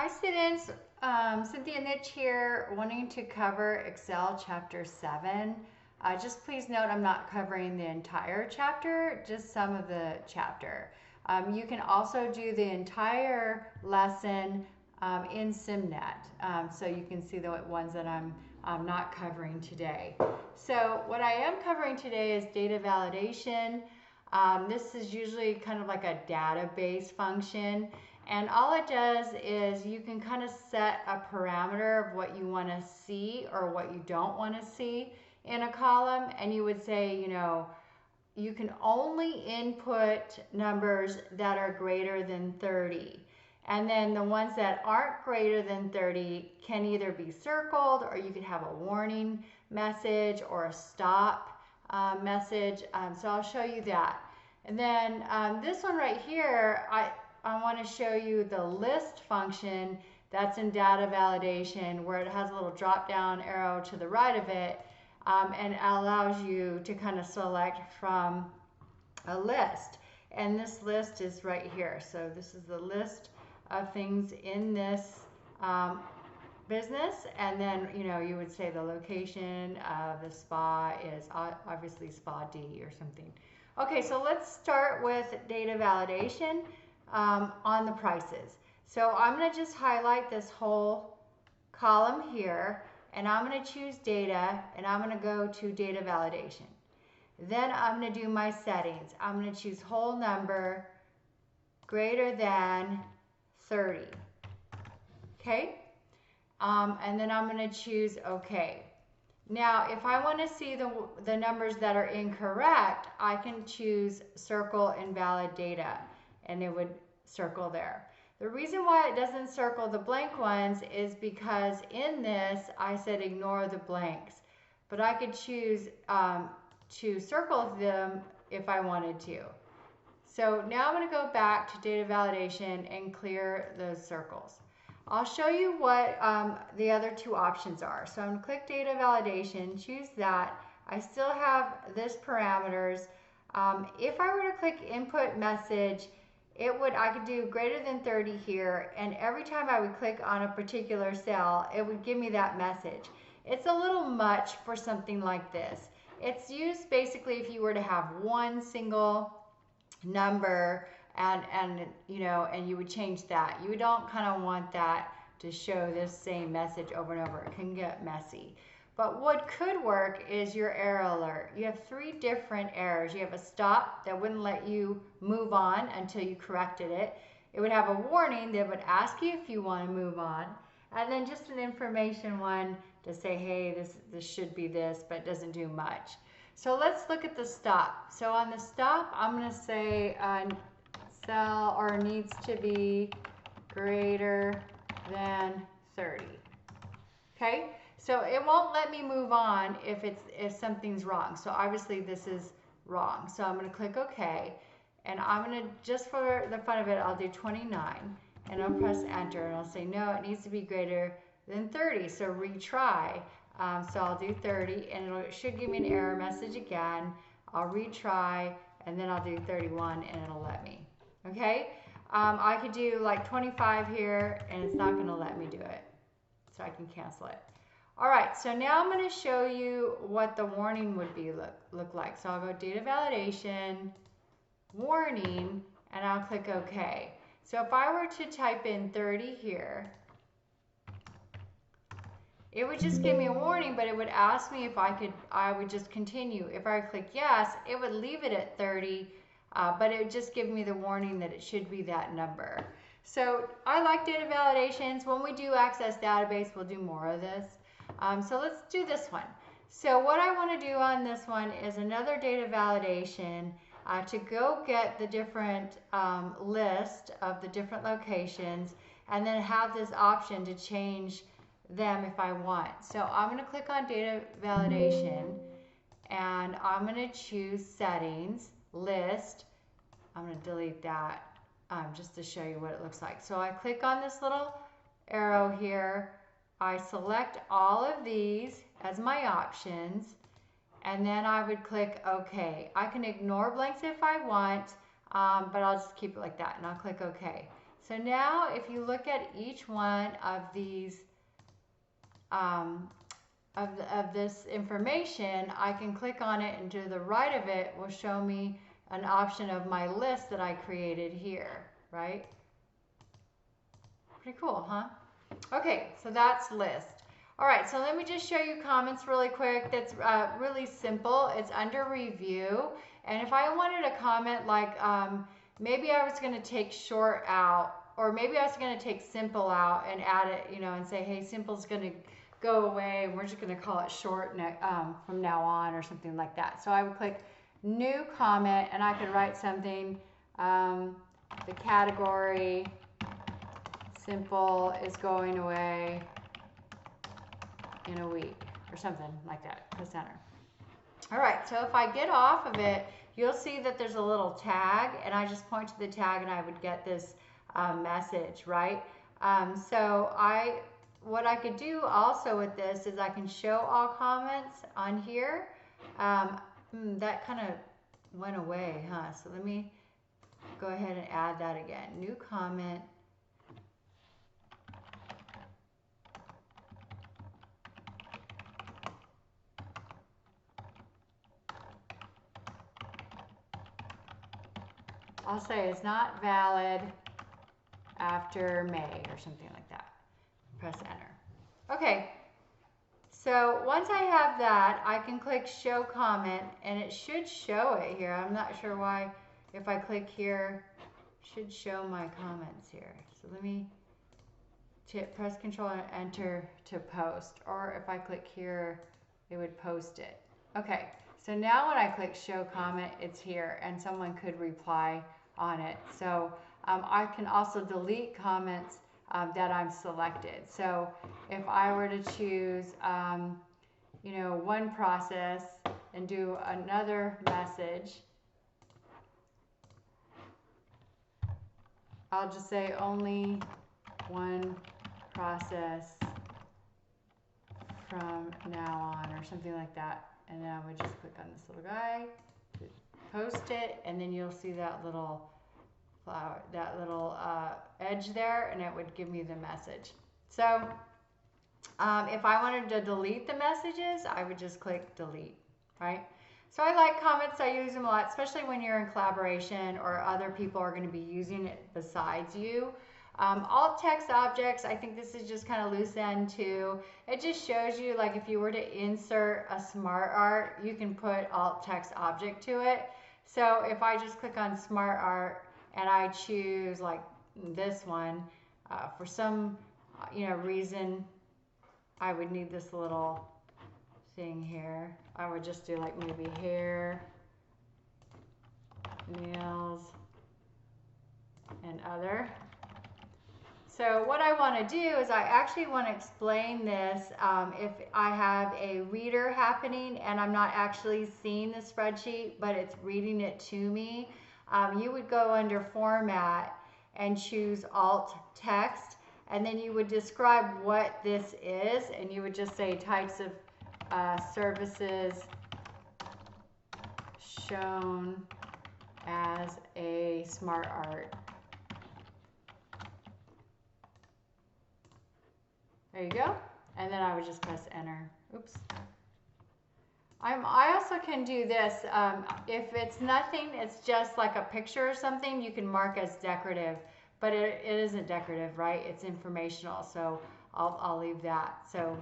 Hi students, Cynthia Nitch here, wanting to cover Excel Chapter 7. Just please note I'm not covering the entire chapter, just some of the chapter. You can also do the entire lesson in Simnet, so you can see the ones that I'm not covering today. So what I am covering today is data validation. This is usually kind of like a database function. And all it does is you can kind of set a parameter of what you want to see or what you don't want to see in a column. And you would say, you know, you can only input numbers that are greater than 30. And then the ones that aren't greater than 30 can either be circled, or you could have a warning message or a stop message. So I'll show you that. And then this one right here, I want to show you the list function that's in data validation, where it has a little drop down arrow to the right of it, and allows you to kind of select from a list. And this list is right here. So this is the list of things in this business, and then you would say the location of the spa is obviously spa D or something. Okay, so let's start with data validation. On the prices. So I'm going to just highlight this whole column here, and I'm going to choose data, and I'm going to go to data validation. Then I'm going to do my settings. I'm going to choose whole number greater than 30. Okay? And then I'm going to choose OK. Now, if I want to see the numbers that are incorrect, I can choose circle invalid data, and it would circle there. The reason why it doesn't circle the blank ones is because in this I said ignore the blanks, but I could choose to circle them if I wanted to. So now I'm going to go back to data validation and clear those circles. I'll show you what the other two options are. So I'm going to click data validation, choose that. I still have this parameters. If I were to click input message, I could do greater than 30 here, and every time I would click on a particular cell, it would give me that message. It's a little much for something like this. It's used basically if you were to have one single number and you would change that. You don't kind of want that to show this same message over and over. It can get messy. But what could work is your error alert. You have 3 different errors. You have a stop that wouldn't let you move on until you corrected it. It would have a warning that would ask you if you want to move on. And then just an information one to say, hey, this should be this, but it doesn't do much. So let's look at the stop. So on the stop, I'm going to say cell or needs to be greater than 30. Okay? So it won't let me move on if something's wrong. So obviously this is wrong. So I'm going to click OK. And I'm going to, just for the fun of it, I'll do 29. And I'll press enter. And I'll say, no, it needs to be greater than 30. So retry. So I'll do 30. And it should give me an error message again. I'll retry. And then I'll do 31. And it'll let me. Okay? I could do like 25 here. And it's not going to let me do it. So I can cancel it. All right, so now I'm going to show you what the warning would be look like. So I'll go data validation, warning, and I'll click OK. So if I were to type in 30 here, it would just give me a warning, but it would ask me if I would just continue. If I click yes, it would leave it at 30, but it would just give me the warning that it should be that number. So I like data validations. When we do Access Database, we'll do more of this. So let's do this one. So what I want to do on this one is another data validation to go get the different list of the different locations, and then have this option to change them if I want. So I'm going to click on data validation, and I'm going to choose settings, list. I'm going to delete that just to show you what it looks like. So I click on this little arrow here. I select all of these as my options, and then I would click OK. I can ignore blanks if I want, but I'll just keep it like that, and I'll click OK. So now if you look at each one of these, of this information, I can click on it, and to the right of it will show me an option of my list that I created here, right? Pretty cool, huh? Okay, so that's list. All right, so let me just show you comments really quick. That's really simple. It's under review. And if I wanted a comment like, maybe I was gonna take short out, or maybe I was gonna take simple out and add it, you know, and say, hey, simple's gonna go away, and we're just gonna call it short from now on, or something like that. So I would click new comment, and I could write something, the category simple is going away in a week, or something like that. Press enter. All right, so if I get off of it, you'll see that there's a little tag, and I just point to the tag and I would get this message, right? So what I could do also with this is I can show all comments on here. That kind of went away, huh? So let me go ahead and add that again. New comment. I'll say it's not valid after May, or something like that. Press enter. Okay, so once I have that, I can click show comment, and it should show it here. I'm not sure why, if I click here, it should show my comments here. So let me press Control and enter to post, or if I click here, it would post it. Okay, so now when I click show comment, it's here, and someone could reply on it. So I can also delete comments that I've selected. So if I were to choose, you know, one process and do another message, I'll just say only one process from now on, or something like that. And then I would just click on this little guy, post it, and then you'll see that little flower, that little edge there, and it would give me the message. So if I wanted to delete the messages, I would just click delete, right? So I like comments. I use them a lot, especially when you're in collaboration or other people are going to be using it besides you. Alt text objects, I think this is just kind of loose end too. It just shows you, like, if you were to insert a smart art, you can put alt text object to it. So if I just click on smart art and I choose like this one, for some reason, I would need this little thing here. I would just do like maybe hair, nails, and other. So what I want to do is I actually want to explain this if I have a reader happening and I'm not actually seeing the spreadsheet, but it's reading it to me. You would go under format and choose alt text, and then you would describe what this is, and you would just say types of services shown as a smart art. There you go. And then I would just press enter. Oops. I also can do this. If it's nothing, it's just like a picture or something, you can mark as decorative. But it isn't decorative, right? It's informational. So I'll leave that. So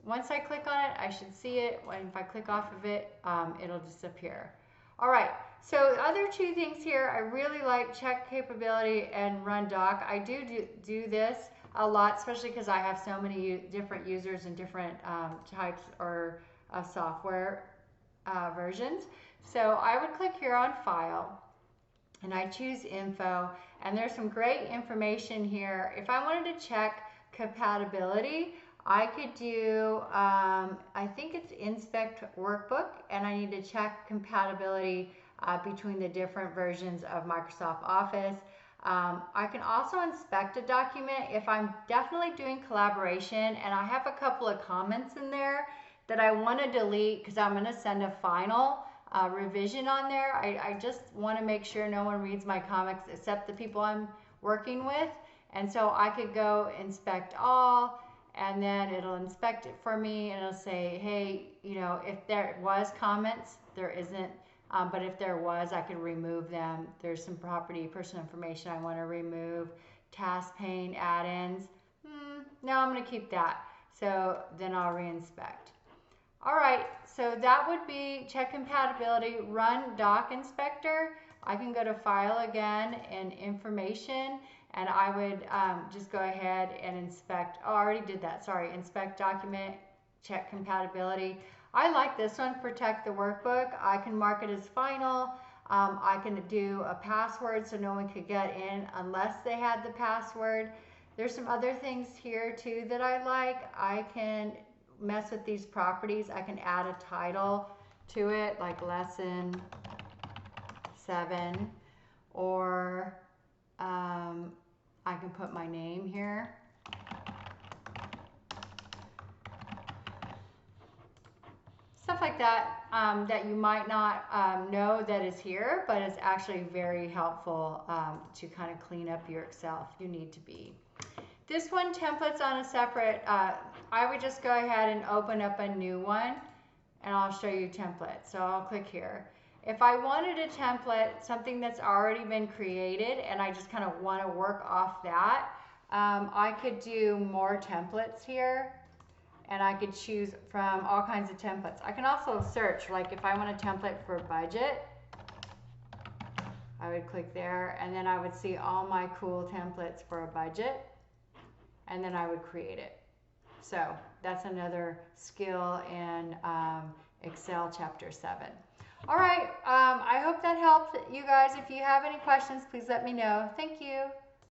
once I click on it, I should see it. And if I click off of it, it'll disappear. All right. So the other two things here, I really like check capability and run doc. I do this a lot, especially because I have so many different users and different types or software versions. So I would click here on file and I choose info, and there's some great information here. If I wanted to check compatibility, I could do, I think it's inspect workbook, and I need to check compatibility between the different versions of Microsoft Office. I can also inspect a document if I'm definitely doing collaboration and I have a couple of comments in there that I want to delete because I'm going to send a final revision on there. I just want to make sure no one reads my comments except the people I'm working with. And so I could go inspect all, and then it'll inspect it for me, and it'll say, hey, you know, if there was comments, there isn't, but if there was, I could remove them. There's some property, personal information I want to remove, task pane, add-ins. No, I'm going to keep that. So then I'll reinspect. All right, so that would be check compatibility, run doc inspector. I can go to file again and information, and I would just go ahead and inspect. Oh, I already did that, sorry. Inspect document, check compatibility. I like this one, protect the workbook. I can mark it as final. I can do a password so no one could get in unless they had the password. There's some other things here too that I like. I can mess with these properties. I can add a title to it, like lesson 7, or I can put my name here. Stuff like that that you might not know that is here, but it's actually very helpful to kind of clean up your Excel if you need to be. This one, templates on a separate, I would just go ahead and open up a new one, and I'll show you templates. So I'll click here. If I wanted a template, something that's already been created, and I just kind of want to work off that, I could do more templates here, and I could choose from all kinds of templates. I can also search, like if I want a template for budget, I would click there, and then I would see all my cool templates for a budget, and then I would create it. So that's another skill in Excel chapter 7. All right, I hope that helped you guys. If you have any questions, please let me know. Thank you.